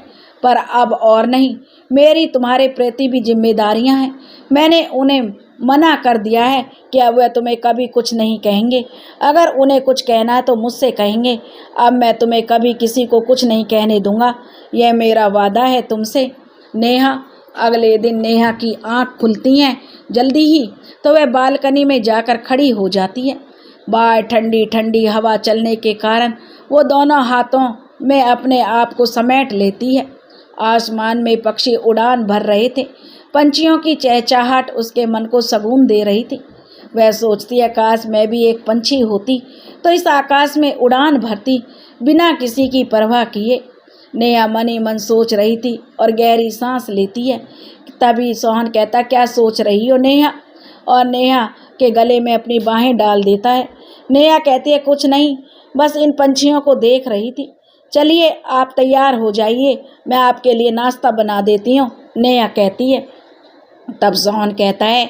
पर अब और नहीं, मेरी तुम्हारे प्रति भी जिम्मेदारियां हैं। मैंने उन्हें मना कर दिया है कि अब वह तुम्हें कभी कुछ नहीं कहेंगे। अगर उन्हें कुछ कहना है तो मुझसे कहेंगे। अब मैं तुम्हें कभी किसी को कुछ नहीं कहने दूंगा, यह मेरा वादा है तुमसे नेहा। अगले दिन नेहा की आँख खुलती हैं जल्दी ही तो वह बालकनी में जाकर खड़ी हो जाती है। बाहर ठंडी ठंडी हवा चलने के कारण वो दोनों हाथों में अपने आप को समेट लेती है। आसमान में पक्षी उड़ान भर रहे थे, पंछियों की चहचहाहट उसके मन को सुकून दे रही थी। वह सोचती है, काश मैं भी एक पंछी होती तो इस आकाश में उड़ान भरती बिना किसी की परवाह किए। नेहा मन ही मन सोच रही थी और गहरी सांस लेती है। तभी सोहन कहता, क्या सोच रही हो नेहा? और नेहा के गले में अपनी बाहें डाल देता है। नेहा कहती है, कुछ नहीं, बस इन पंछियों को देख रही थी। चलिए आप तैयार हो जाइए, मैं आपके लिए नाश्ता बना देती हूँ, नेहा कहती है। तब सोहन कहता है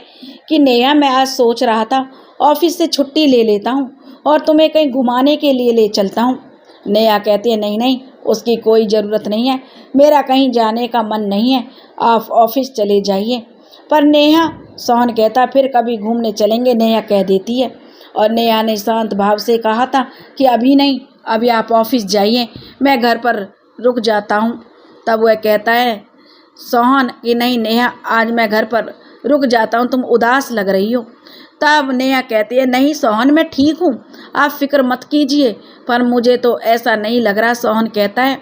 कि नेहा, मैं आज सोच रहा था ऑफिस से छुट्टी ले लेता हूँ और तुम्हें कहीं घुमाने के लिए ले चलता हूँ। नेहा कहती है, नहीं नहीं, उसकी कोई ज़रूरत नहीं है, मेरा कहीं जाने का मन नहीं है, आप ऑफिस चले जाइए। पर नेहा, सोहन कहता, फिर कभी घूमने चलेंगे, नेहा कह देती है। और नेहा ने शांत भाव से कहा था कि अभी नहीं, अभी आप ऑफिस जाइए, मैं घर पर रुक जाता हूँ। तब वह कहता है सोहन कि नहीं नेहा, आज मैं घर पर रुक जाता हूँ, तुम उदास लग रही हो। तब नेहा कहती है, नहीं सोहन, मैं ठीक हूँ, आप फिक्र मत कीजिए। पर मुझे तो ऐसा नहीं लग रहा, सोहन कहता है।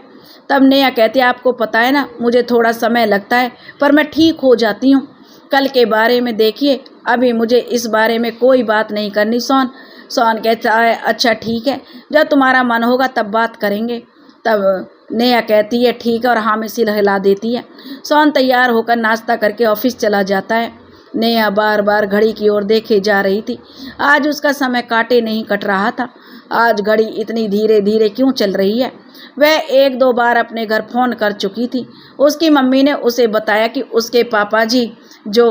तब नेहा कहती है, आपको पता है ना, मुझे थोड़ा समय लगता है, पर मैं ठीक हो जाती हूँ। कल के बारे में देखिए, अभी मुझे इस बारे में कोई बात नहीं करनी सोहन। सोहन कहता है, अच्छा ठीक है, जब तुम्हारा मन होगा तब बात करेंगे। तब नेहा कहती है, ठीक है, और हाँ में सिर हिला देती है। सोहन तैयार होकर नाश्ता करके ऑफिस चला जाता है। नेहा बार बार घड़ी की ओर देखे जा रही थी। आज उसका समय काटे नहीं कट रहा था। आज घड़ी इतनी धीरे धीरे क्यों चल रही है? वह एक दो बार अपने घर फ़ोन कर चुकी थी। उसकी मम्मी ने उसे बताया कि उसके पापा जी जो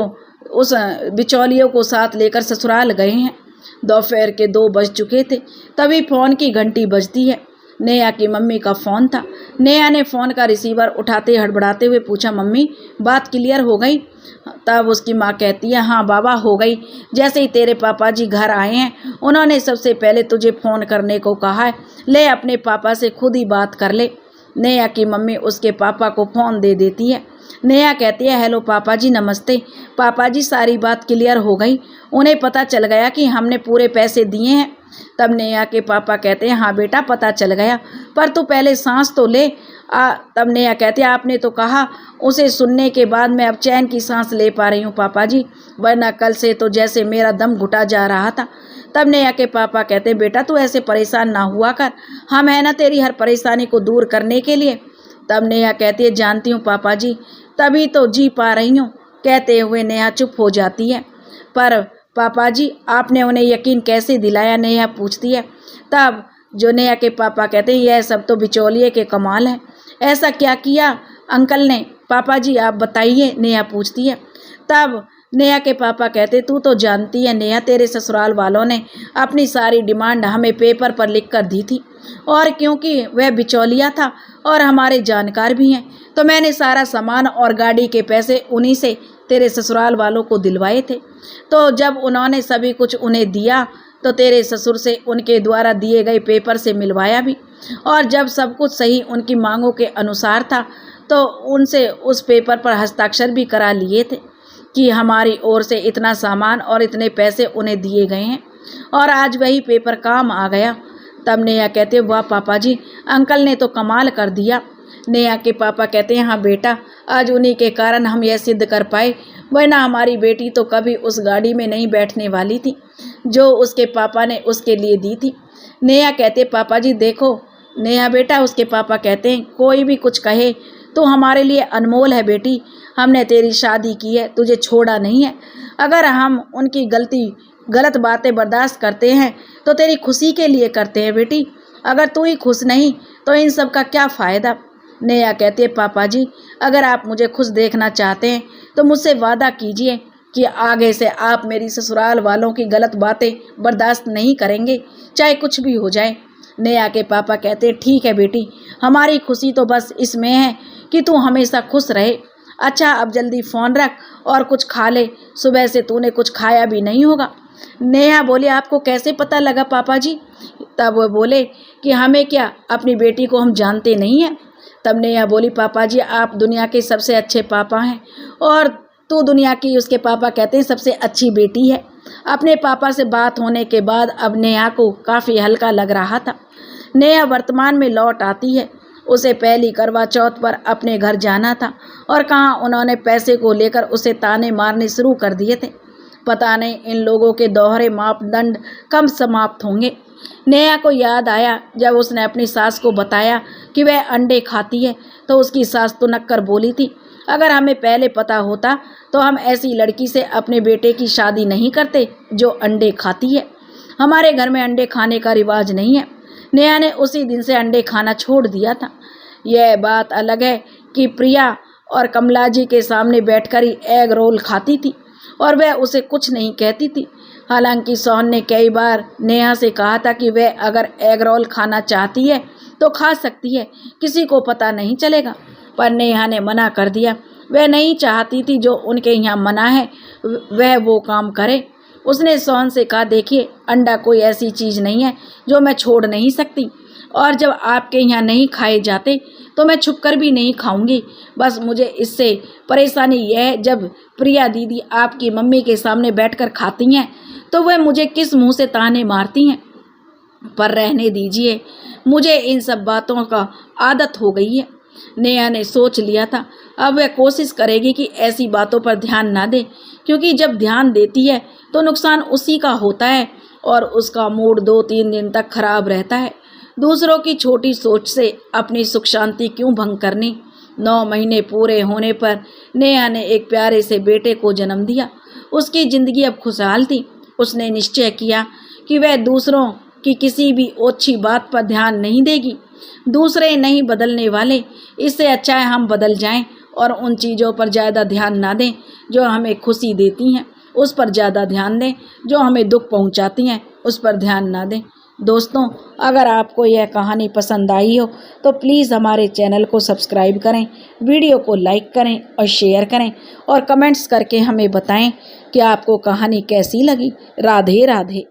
उस बिचौलियों को साथ लेकर ससुराल गए हैं। दोपहर के 2 बज चुके थे। तभी फ़ोन की घंटी बजती है। नेहा की मम्मी का फ़ोन था। नेहा ने फ़ोन का रिसीवर उठाते हड़बड़ाते हुए पूछा, मम्मी बात क्लियर हो गई? तब उसकी माँ कहती है, हाँ बाबा हो गई। जैसे ही तेरे पापा जी घर आए हैं उन्होंने सबसे पहले तुझे फ़ोन करने को कहा है। ले अपने पापा से खुद ही बात कर ले। नेहा की मम्मी उसके पापा को फ़ोन दे देती है। नेहा कहती है, हेलो पापा जी नमस्ते। पापा जी सारी बात क्लियर हो गई, उन्हें पता चल गया कि हमने पूरे पैसे दिए हैं। तब नेहा के पापा कहते हैं, हाँ बेटा पता चल गया, पर तू पहले सांस तो ले। तब नेहा कहती है, आपने तो कहा। उसे सुनने के बाद मैं अब चैन की सांस ले पा रही हूँ पापा जी, वरना कल से तो जैसे मेरा दम घुटा जा रहा था। तब नेहा के पापा कहते हैं, बेटा तू ऐसे परेशान ना हुआ कर, हम है ना तेरी हर परेशानी को दूर करने के लिए। तब नेहा कहती है, जानती हूँ पापा जी, तभी तो जी पा रही हूँ। कहते हुए नेहा चुप हो जाती है। पर पापा जी आपने उन्हें यकीन कैसे दिलाया? नेहा पूछती है। तब जो नेहा के पापा कहते हैं, यह सब तो बिचौलिए के कमाल है। ऐसा क्या किया अंकल ने? पापा जी आप बताइए, नेहा पूछती है। तब नेहा के पापा कहते, तू तो जानती है नेहा, तेरे ससुराल वालों ने अपनी सारी डिमांड हमें पेपर पर लिख कर दी थी, और क्योंकि वह बिचौलिया था और हमारे जानकार भी हैं, तो मैंने सारा सामान और गाड़ी के पैसे उन्हीं से तेरे ससुराल वालों को दिलवाए थे। तो जब उन्होंने सभी कुछ उन्हें दिया तो तेरे ससुर से उनके द्वारा दिए गए पेपर से मिलवाया भी, और जब सब कुछ सही उनकी मांगों के अनुसार था तो उनसे उस पेपर पर हस्ताक्षर भी करा लिए थे कि हमारी ओर से इतना सामान और इतने पैसे उन्हें दिए गए हैं, और आज वही पेपर काम आ गया। तब नेहा कहते, वाह पापा जी अंकल ने तो कमाल कर दिया। नेहा के पापा कहते हैं, हाँ बेटा आज उन्हीं के कारण हम यह सिद्ध कर पाए, वरना हमारी बेटी तो कभी उस गाड़ी में नहीं बैठने वाली थी जो उसके पापा ने उसके लिए दी थी। नेहा कहते, पापा जी देखो। नेहा बेटा उसके पापा कहते हैं, कोई भी कुछ कहे तो हमारे लिए अनमोल है बेटी, हमने तेरी शादी की है, तुझे छोड़ा नहीं है। अगर हम उनकी गलत बातें बर्दाश्त करते हैं तो तेरी खुशी के लिए करते हैं बेटी, अगर तू ही खुश नहीं तो इन सब का क्या फ़ायदा। नेहा कहती है, पापा जी अगर आप मुझे खुश देखना चाहते हैं तो मुझसे वादा कीजिए कि आगे से आप मेरी ससुराल वालों की गलत बातें बर्दाश्त नहीं करेंगे, चाहे कुछ भी हो जाए। नेहा के पापा कहते हैं, ठीक है बेटी, हमारी खुशी तो बस इसमें है कि तू हमेशा खुश रहे। अच्छा अब जल्दी फ़ोन रख और कुछ खा ले, सुबह से तूने कुछ खाया भी नहीं होगा। नेहा बोली, आपको कैसे पता लगा पापा जी? तब वो बोले कि हमें क्या, अपनी बेटी को हम जानते नहीं हैं। तब नेहा बोली, पापा जी आप दुनिया के सबसे अच्छे पापा हैं, और तू दुनिया की, उसके पापा कहते हैं, सबसे अच्छी बेटी है। अपने पापा से बात होने के बाद अब नेहा को काफ़ी हल्का लग रहा था। नेहा वर्तमान में लौट आती है। उसे पहली करवा चौथ पर अपने घर जाना था, और कहाँ उन्होंने पैसे को लेकर उसे ताने मारने शुरू कर दिए थे। पता नहीं इन लोगों के दोहरे मापदंड कब समाप्त होंगे। नेहा को याद आया जब उसने अपनी सास को बताया कि वह अंडे खाती है, तो उसकी सास तो नक्कर बोली थी, अगर हमें पहले पता होता तो हम ऐसी लड़की से अपने बेटे की शादी नहीं करते जो अंडे खाती है। हमारे घर में अंडे खाने का रिवाज नहीं है। नेहा ने उसी दिन से अंडे खाना छोड़ दिया था। यह बात अलग है कि प्रिया और कमला जी के सामने बैठकर ही एग रोल खाती थी और वह उसे कुछ नहीं कहती थी। हालांकि सोहन ने कई बार नेहा से कहा था कि वह अगर एग रोल खाना चाहती है तो खा सकती है, किसी को पता नहीं चलेगा, पर नेहा ने मना कर दिया। वह नहीं चाहती थी जो उनके यहाँ मना है वह वो काम करे। उसने सोहन से कहा, देखिए अंडा कोई ऐसी चीज़ नहीं है जो मैं छोड़ नहीं सकती, और जब आपके यहाँ नहीं खाए जाते तो मैं छुपकर भी नहीं खाऊंगी। बस मुझे इससे परेशानी यह है, जब प्रिया दीदी आपकी मम्मी के सामने बैठकर खाती हैं तो वह मुझे किस मुंह से ताने मारती हैं। पर रहने दीजिए, मुझे इन सब बातों का आदत हो गई है। नेहा ने सोच लिया था अब वह कोशिश करेगी कि ऐसी बातों पर ध्यान ना दे, क्योंकि जब ध्यान देती है तो नुकसान उसी का होता है और उसका मूड 2-3 दिन तक खराब रहता है। दूसरों की छोटी सोच से अपनी सुख शांति क्यों भंग करनी। 9 महीने पूरे होने पर नेहा ने एक प्यारे से बेटे को जन्म दिया। उसकी ज़िंदगी अब खुशहाल थी। उसने निश्चय किया कि वह दूसरों की किसी भी ओछी बात पर ध्यान नहीं देगी। दूसरे नहीं बदलने वाले, इससे अच्छा है हम बदल जाएं और उन चीज़ों पर ज़्यादा ध्यान ना दें जो हमें खुशी देती हैं। उस पर ज़्यादा ध्यान दें, जो हमें दुख पहुंचाती हैं उस पर ध्यान ना दें। दोस्तों, अगर आपको यह कहानी पसंद आई हो तो प्लीज़ हमारे चैनल को सब्सक्राइब करें, वीडियो को लाइक करें और शेयर करें और कमेंट्स करके हमें बताएं कि आपको कहानी कैसी लगी। राधे राधे।